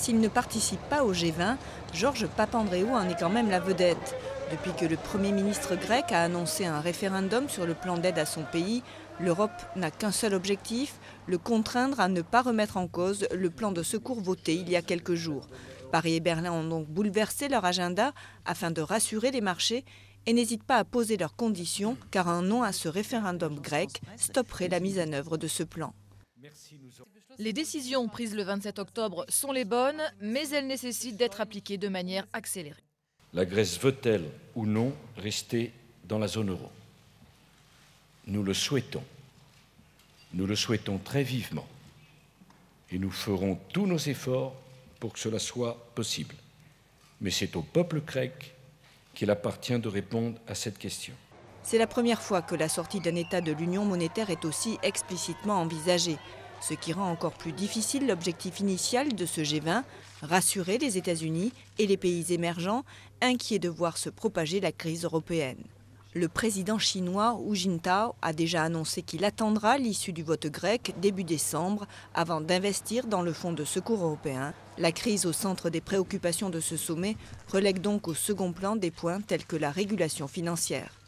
S'il ne participe pas au G20, Georges Papandréou en est quand même la vedette. Depuis que le Premier ministre grec a annoncé un référendum sur le plan d'aide à son pays, l'Europe n'a qu'un seul objectif, le contraindre à ne pas remettre en cause le plan de secours voté il y a quelques jours. Paris et Berlin ont donc bouleversé leur agenda afin de rassurer les marchés et n'hésitent pas à poser leurs conditions, car un non à ce référendum grec stopperait la mise en œuvre de ce plan. Les décisions prises le 27 octobre sont les bonnes, mais elles nécessitent d'être appliquées de manière accélérée. La Grèce veut-elle ou non rester dans la zone euro? Nous le souhaitons très vivement, et nous ferons tous nos efforts pour que cela soit possible. Mais c'est au peuple grec qu'il appartient de répondre à cette question. C'est la première fois que la sortie d'un État de l'Union monétaire est aussi explicitement envisagée, ce qui rend encore plus difficile l'objectif initial de ce G20, rassurer les États-Unis et les pays émergents, inquiets de voir se propager la crise européenne. Le président chinois Hu Jintao a déjà annoncé qu'il attendra l'issue du vote grec début décembre avant d'investir dans le fonds de secours européen. La crise au centre des préoccupations de ce sommet relègue donc au second plan des points tels que la régulation financière.